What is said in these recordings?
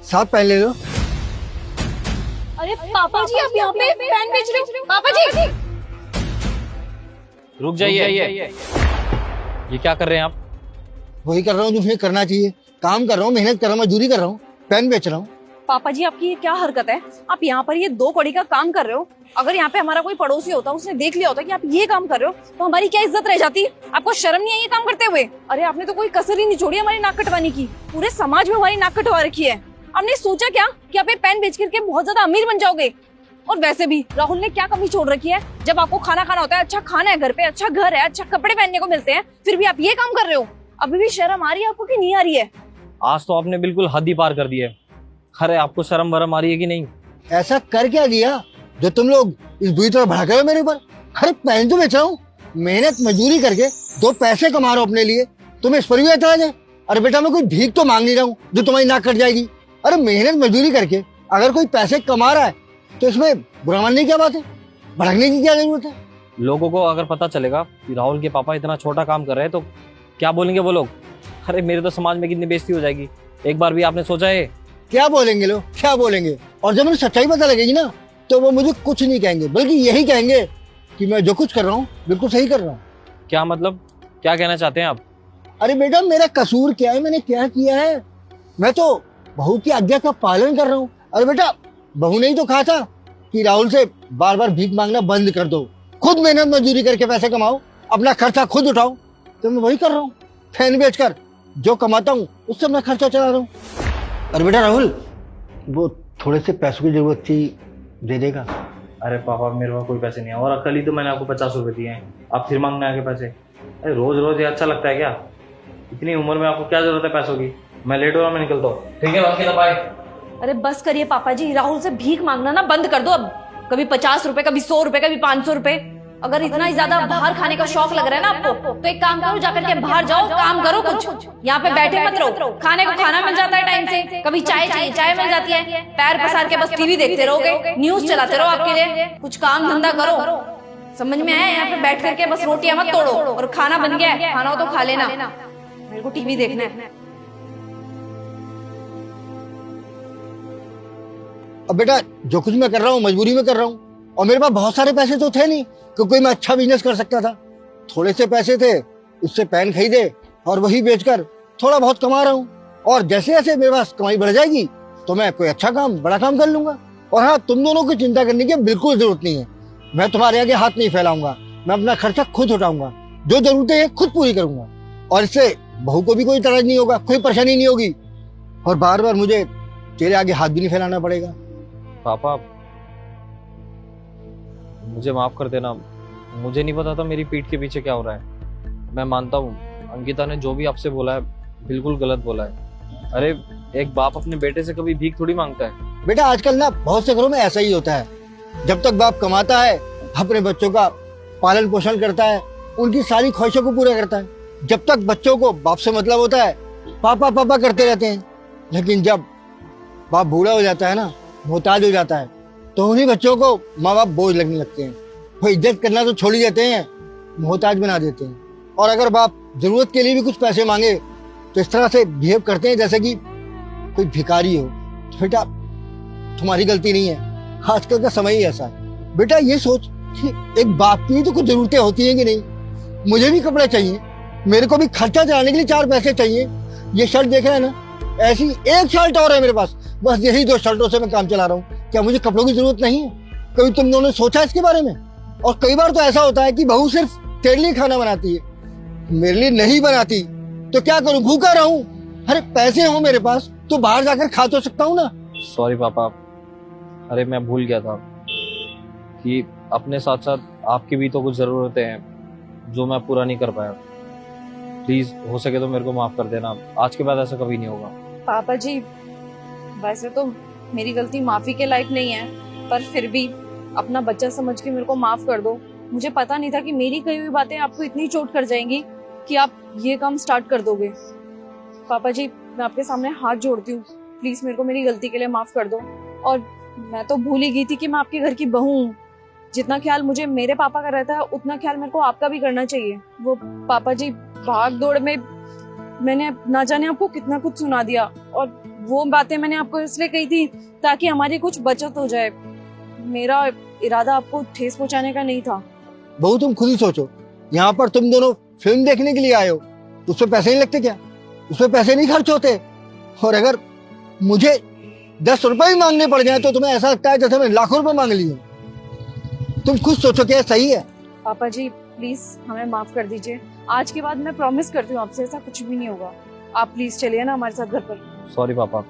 साथ पेन ले लो। अरे पापा जी आप यहाँ पे पेन बेच रहे हो? पापा जी रुक जाइए। ये क्या कर रहे हैं आप? वही कर रहा हूँ जो मुझे करना चाहिए। काम कर रहा हूँ, मेहनत कर रहा हूँ, मजदूरी कर रहा हूँ, पेन बेच रहा हूँ। पापा जी आपकी ये क्या हरकत है? आप यहाँ पर ये 2 कौड़ी का काम कर रहे हो। अगर यहाँ पे हमारा कोई पड़ोसी होता, उसने देख लिया होता कि आप ये काम कर रहे हो, तो हमारी क्या इज्जत रह जाती? आपको शर्म नहीं है ये काम करते हुए? अरे आपने तो कोई कसर ही नहीं छोड़ी हमारी नाक कटवाने की। पूरे समाज में हमारी नाक कटवा रखी है। आपने सोचा क्या कि आप ये पेन बेच करके बहुत ज्यादा अमीर बन जाओगे? और वैसे भी राहुल ने क्या कमी छोड़ रखी है? जब आपको खाना खाना होता है, अच्छा खाना है घर पे, अच्छा घर है, अच्छा कपड़े पहनने को मिलते हैं, फिर भी आप ये काम कर रहे हो। अभी भी शर्म आ रही है आपको कि नहीं आ रही है? आज तो आपने बिल्कुल हद ही पार कर दी है। अरे आपको शर्म वरम आ रही है कि नहीं? ऐसा कर क्या दिया जो तुम लोग इस बुरी तरह भड़क रहे हो मेरे ऊपर? अरे पेन तो बेच रहा हूँ, मेहनत मजदूरी करके 2 पैसे कमा रहा हूँ अपने लिए, तुम्हें इस पर भी ऐतराज है? अरे बेटा मैं कोई भीख तो मांग नहीं रहा हूँ जो तुम्हारी नाक कट जाएगी। अरे मेहनत मजदूरी करके अगर कोई पैसे कमा रहा है तो इसमें बुरा मानने की क्या बात है? भड़कने की क्या जरूरत है? लोगों को अगर पता चलेगा कि राहुल के पापा इतना छोटा काम कर रहे हैं तो क्या बोलेंगे वो लोग? अरे मेरे तो समाज में कितनी बेइज्जती हो जाएगी। एक बार भी आपने सोचा है? क्या बोलेंगे लोग, क्या बोलेंगे? और जब मुझे सच्चाई पता लगेगी ना तो वो मुझे कुछ नहीं कहेंगे, बल्कि यही कहेंगे कि मैं जो कुछ कर रहा हूँ बिल्कुल सही कर रहा हूँ। क्या मतलब, क्या कहना चाहते हैं आप? अरे बेटा मेरा कसूर क्या है? मैंने क्या किया है? मैं तो बहू की आज्ञा का पालन कर रहा हूँ। अरे बेटा बहू ने ही तो कहा था कि राहुल से बार बार भीख मांगना बंद कर दो, खुद मेहनत मजदूरी करके पैसे कमाओ, अपना खर्चा खुद उठाओ। तो मैं वही कर रहा हूँ, फैन बेचकर जो कमाता हूँ उससे अपना खर्चा चला रहा हूँ। अरे बेटा राहुल, वो थोड़े से पैसों की जरूरत थी, दे देगा? अरे पापा मेरे पास कोई पैसे नहीं है, और कल ही तो मैंने आपको 50 रुपए दिए हैं, आप फिर मांगने आगे पैसे? अरे रोज रोज ये अच्छा लगता है क्या? इतनी उम्र में आपको क्या जरूरत है पैसों की? मैं लेट हो रहा, मैं निकलता हूँ। ठीक है बाकी बाय। अरे बस करिए पापा जी, राहुल से भीख मांगना ना बंद कर दो अब। कभी 50 रुपए, कभी 100 रुपए, कभी 500 रुपए। अगर इतना ही ज्यादा बाहर खाने का शौक लग रहा है ना आपको, तो एक काम करो, जाकर के बाहर जाओ, काम करो कुछ। यहाँ पे बैठे मत रहो। खाने को खाना मिल जाता है टाइम से, कभी चाय चाहिए चाय मिल जाती है, पैर पसार के बस टीवी देखते रहोगे, न्यूज चलाते रहो। आपके लिए कुछ काम धंधा करो। समझ में आया? यहाँ पे बैठ करके बस रोटियां मत तोड़ो। और खाना बन गया है, खाना हो तो खा लेना, मेरे को टीवी देखना है। अब बेटा जो कुछ मैं कर रहा हूँ मजबूरी में कर रहा हूँ, और मेरे पास बहुत सारे पैसे तो थे नहीं कि कोई मैं अच्छा बिजनेस कर सकता था। थोड़े से पैसे थे, उससे पेन खरीदे और वही बेचकर थोड़ा बहुत कमा रहा हूँ। और जैसे जैसे मेरे पास कमाई बढ़ जाएगी तो मैं कोई अच्छा काम, बड़ा काम कर लूंगा। और हाँ, तुम दोनों को चिंता करने की बिल्कुल जरूरत नहीं है। मैं तुम्हारे आगे हाथ नहीं फैलाऊंगा, मैं अपना खर्चा खुद उठाऊंगा, जो जरूरतें हैं खुद पूरी करूंगा। और इससे बहू को भी कोई तरह नहीं होगा, कोई परेशानी नहीं होगी, और बार बार मुझे तेरे आगे हाथ भी नहीं फैलाना पड़ेगा। पापा मुझे माफ कर देना, मुझे नहीं पता था मेरी पीठ के पीछे क्या हो रहा है। मैं मानता हूँ अंकिता ने जो भी आपसे बोला है बिल्कुल गलत बोला है। अरे एक बाप अपने बेटे से कभी भीख थोड़ी मांगता है। बेटा आजकल ना बहुत से घरों में ऐसा ही होता है। जब तक बाप कमाता है, अपने बच्चों का पालन पोषण करता है, उनकी सारी ख्वाहिशों को पूरा करता है। जब तक बच्चों को बाप से मतलब होता है, पापा पापा करते रहते हैं। लेकिन जब बाप बूढ़ा हो जाता है ना, मोहताज हो जाता है, तो उन्हीं बच्चों को माँ बाप बोझ लगने लगते हैं। वो इज्जत करना तो छोड़ ही देते हैं, मोहताज बना देते हैं। और अगर बाप जरूरत के लिए भी कुछ पैसे मांगे तो इस तरह से बिहेव करते हैं जैसे कि कोई भिखारी हो। तो बेटा तुम्हारी गलती नहीं है, आजकल का समय ही ऐसा है। बेटा ये सोच कि एक बाप की तो कुछ जरूरतें होती हैं कि नहीं। मुझे भी कपड़े चाहिए, मेरे को भी खर्चा चलाने के लिए 4 पैसे चाहिए। ये शर्ट देख रहे हैं ना, ऐसी एक शर्ट और है मेरे पास, बस यही 2 शर्टों से मैं काम चला रहा हूँ। क्या मुझे कपड़ों की जरूरत नहीं है? कभी तुम दोनों ने सोचा इसके बारे में? और कई बार तो ऐसा होता है कि बहू सिर्फ तेरे लिए खाना बनाती है, मेरे लिए नहीं बनाती। तो क्या करूं, भूखा रहूं? अरे पैसे हो मेरे पास तो बाहर जाकर खा तो सकता हूँ ना। सॉरी पापा, अरे मैं भूल गया था कि अपने साथ साथ आपकी भी तो कुछ जरूरतें हैं जो मैं पूरा नहीं कर पाया। प्लीज हो सके तो मेरे को माफ कर देना, आज के बाद ऐसा कभी नहीं होगा। पापा जी वैसे तो मेरी गलती माफी के लायक नहीं है, पर फिर भी अपना बच्चा समझ के मेरे को माफ कर दो। मुझे पता नहीं था कि मेरी कही हुई बातें आपको इतनी चोट कर जाएंगी कि आप ये काम स्टार्ट कर दोगे। पापा जी मैं आपके सामने हाथ जोड़ती हूँ, प्लीज मेरे को मेरी गलती के लिए माफ कर दो। और मैं तो भूल ही गई थी कि मैं आपके घर की बहू हूँ। जितना ख्याल मुझे मेरे पापा का रहता है उतना ख्याल मेरे को आपका भी करना चाहिए। वो पापा जी भाग दौड़ में मैंने ना जाने आपको कितना कुछ सुना दिया, और वो बातें मैंने आपको इसलिए कही थी ताकि हमारी कुछ बचत हो जाए। मेरा इरादा आपको ठेस पहुंचाने का नहीं था। बहू तुम खुद ही सोचो, यहाँ पर तुम दोनों फिल्म देखने के लिए आए हो, उस पर पैसे नहीं लगते क्या? उस पर पैसे नहीं खर्च होते? और अगर मुझे 10 रुपए भी मांगने पड़ जाए तो तुम्हें ऐसा लगता है जैसे मैं लाखों रुपए मांग ली हूँ। तुम खुद सोचो क्या सही है? पापा जी प्लीज हमें माफ कर दीजिए। आज के बाद मैं प्रॉमिस करती हूँ आपसे ऐसा कुछ भी नहीं होगा। आप प्लीज चलिए ना हमारे साथ घर पर। सॉरी पापा,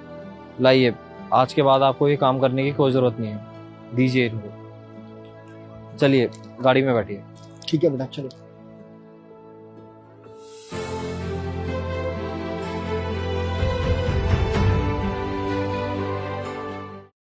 लाइए, आज के बाद आपको ये काम करने की कोई जरूरत नहीं है, दीजिए इनको। चलिए गाड़ी में बैठिए। ठीक है बेटा चलो।